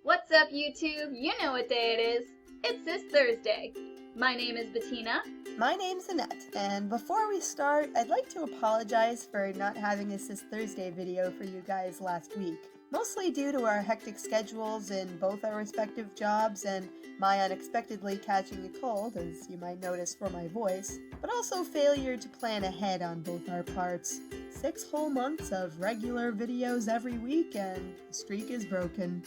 What's up, YouTube? You know what day it is. It's Sis-Thursday. My name is Bettina. My name's Annette, and before we start, I'd like to apologize for not having a Sis-Thursday video for you guys last week. Mostly due to our hectic schedules in both our respective jobs and my unexpectedly catching a cold, as you might notice from my voice, but also failure to plan ahead on both our parts. 6 whole months of regular videos every week, and the streak is broken.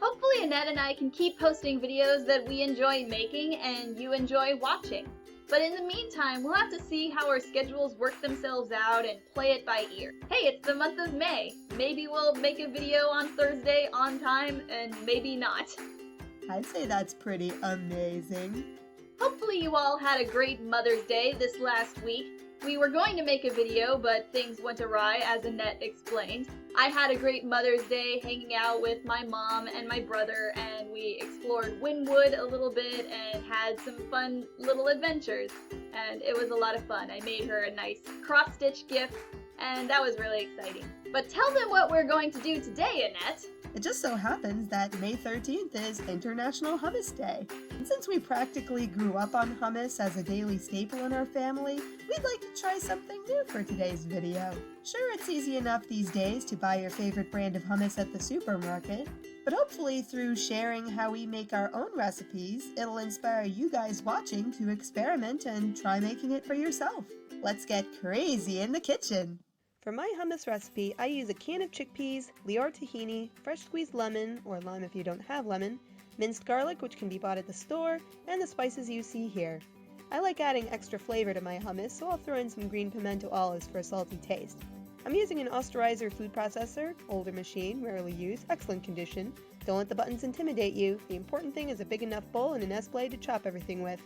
Hopefully Annette and I can keep posting videos that we enjoy making and you enjoy watching. But in the meantime, we'll have to see how our schedules work themselves out and play it by ear. Hey, it's the month of May. Maybe we'll make a video on Thursday on time, and maybe not. I'd say that's pretty amazing. Hopefully you all had a great Mother's Day this last week. We were going to make a video, but things went awry, as Annette explained. I had a great Mother's Day hanging out with my mom and my brother, and we explored Wynwood a little bit and had some fun little adventures. And it was a lot of fun. I made her a nice cross-stitch gift, and that was really exciting. But tell them what we're going to do today, Annette. It just so happens that May 13th is International Hummus Day. And since we practically grew up on hummus as a daily staple in our family, we'd like to try something new for today's video. Sure, it's easy enough these days to buy your favorite brand of hummus at the supermarket, but hopefully through sharing how we make our own recipes, it'll inspire you guys watching to experiment and try making it for yourself. Let's get crazy in the kitchen! For my hummus recipe, I use a can of chickpeas, Lior tahini, fresh squeezed lemon, or lime if you don't have lemon, minced garlic, which can be bought at the store, and the spices you see here. I like adding extra flavor to my hummus, so I'll throw in some green pimento olives for a salty taste. I'm using an Osterizer food processor, older machine, rarely used, excellent condition. Don't let the buttons intimidate you. The important thing is a big enough bowl and an S-blade to chop everything with.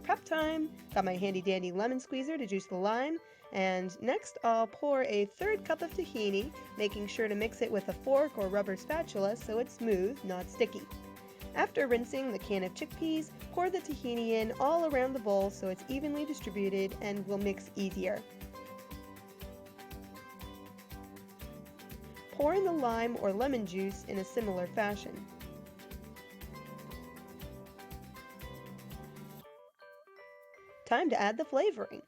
Prep time! Got my handy dandy lemon squeezer to juice the lime. And next I'll pour a 1/3 cup of tahini, making sure to mix it with a fork or rubber spatula so it's smooth, not sticky. After rinsing the can of chickpeas, pour the tahini in all around the bowl so it's evenly distributed and will mix easier. Pour in the lime or lemon juice in a similar fashion. Time to add the flavoring.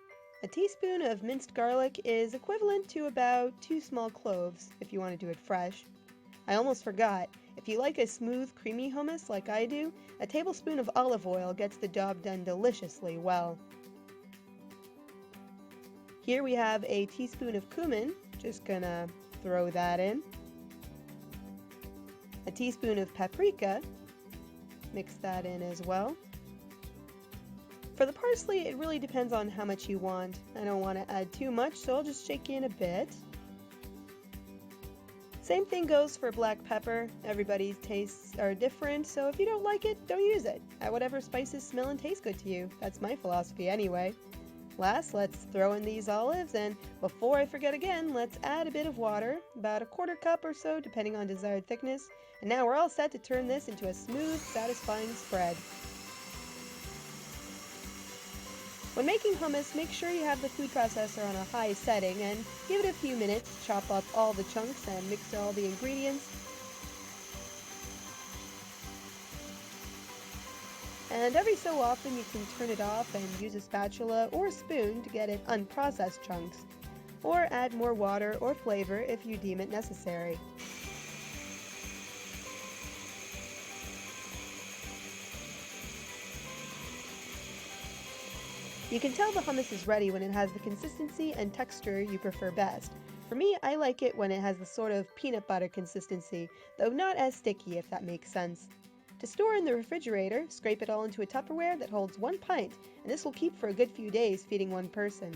A teaspoon of minced garlic is equivalent to about 2 small cloves if you want to do it fresh. I almost forgot, if you like a smooth, creamy hummus like I do, a tablespoon of olive oil gets the job done deliciously well. Here we have a teaspoon of cumin, just gonna throw that in. A teaspoon of paprika, mix that in as well. For the parsley, it really depends on how much you want. I don't want to add too much, so I'll just shake in a bit. Same thing goes for black pepper. Everybody's tastes are different, so if you don't like it, don't use it. Add whatever spices smell and taste good to you. That's my philosophy anyway. Last, let's throw in these olives, and before I forget again, let's add a bit of water, about 1/4 cup or so, depending on desired thickness. And now we're all set to turn this into a smooth, satisfying spread. When making hummus, make sure you have the food processor on a high setting and give it a few minutes, chop up all the chunks and mix all the ingredients. And every so often you can turn it off and use a spatula or a spoon to get it unprocessed chunks, or add more water or flavor if you deem it necessary. You can tell the hummus is ready when it has the consistency and texture you prefer best. For me, I like it when it has the sort of peanut butter consistency, though not as sticky if that makes sense. To store in the refrigerator, scrape it all into a Tupperware that holds 1 pint, and this will keep for a good few days feeding one person.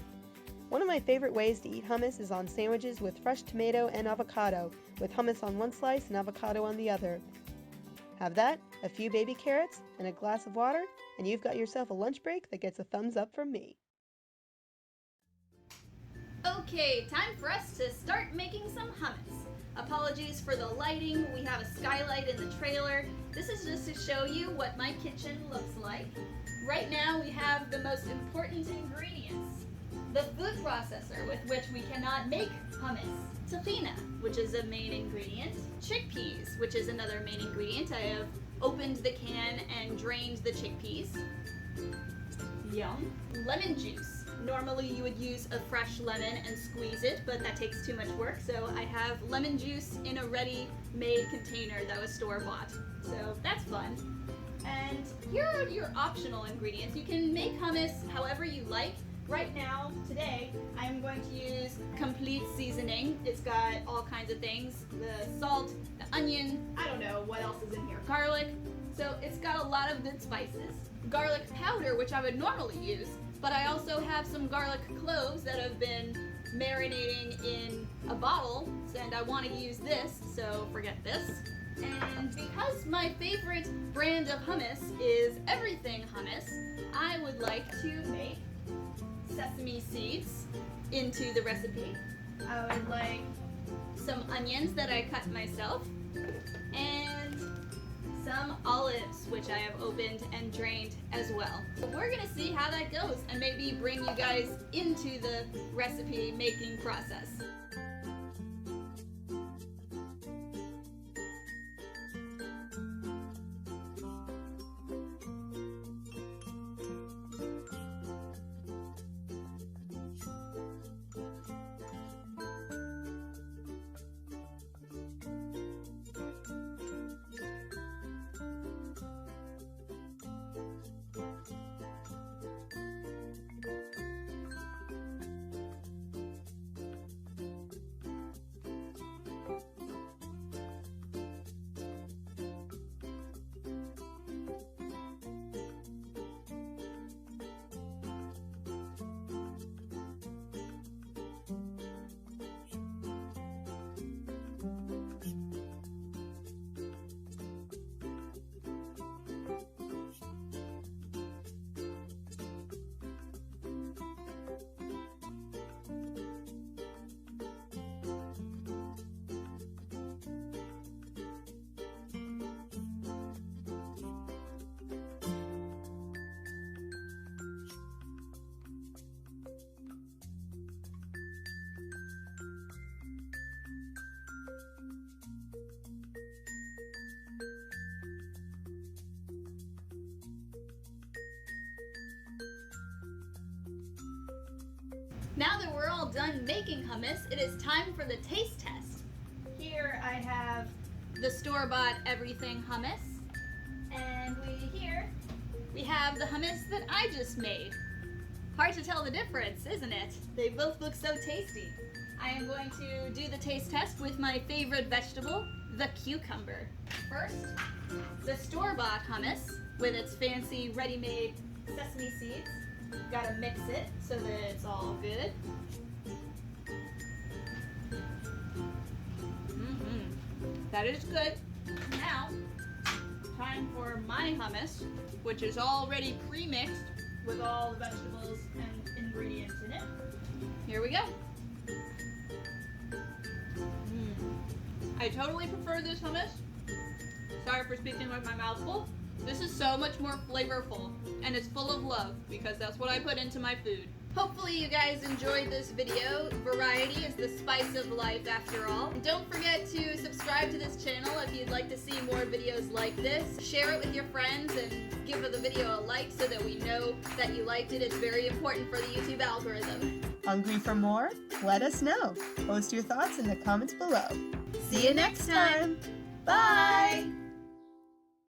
One of my favorite ways to eat hummus is on sandwiches with fresh tomato and avocado, with hummus on one slice and avocado on the other. Have that, a few baby carrots, and a glass of water, and you've got yourself a lunch break that gets a thumbs up from me. Okay, time for us to start making some hummus. Apologies for the lighting, we have a skylight in the trailer. This is just to show you what my kitchen looks like. Right now we have the most important ingredients. the food processor with which we cannot make hummus, tahina, which is a main ingredient, chickpeas, which is another main ingredient. I have opened the can and drained the chickpeas. Yum. Lemon juice. Normally you would use a fresh lemon and squeeze it, but that takes too much work, so I have lemon juice in a ready-made container that was store-bought. So that's fun. And here are your optional ingredients. You can make hummus however you like. Right now, today, I'm going to use complete seasoning. It's got all kinds of things. The salt, the onion, I don't know what else is in here. Garlic. So it's got a lot of good spices. Garlic powder, which I would normally use, but I also have some garlic cloves that have been marinating in a bottle, and I want to use this, so forget this. And because my favorite brand of hummus is everything hummus, I would like to make sesame seeds into the recipe. I would like some onions that I cut myself, and some olives, which I have opened and drained as well. So we're gonna see how that goes and maybe bring you guys into the recipe making process. Now that we're all done making hummus, it is time for the taste test. Here I have the store-bought everything hummus, and here we have the hummus that I just made. Hard to tell the difference, isn't it? They both look so tasty. I am going to do the taste test with my favorite vegetable, the cucumber. First, the store-bought hummus with its fancy ready-made sesame seeds. Gotta mix it so that it's all good. That is good. Now, time for my hummus, which is already pre-mixed with all the vegetables and ingredients in it. Here we go. I totally prefer this hummus. Sorry for speaking with my mouth full. This is so much more flavorful, and it's full of love, because that's what I put into my food. Hopefully you guys enjoyed this video. Variety is the spice of life after all. And don't forget to subscribe to this channel if you'd like to see more videos like this. Share it with your friends and give the video a like so that we know that you liked it. It's very important for the YouTube algorithm. Hungry for more? Let us know. Post your thoughts in the comments below. See you next time. Bye!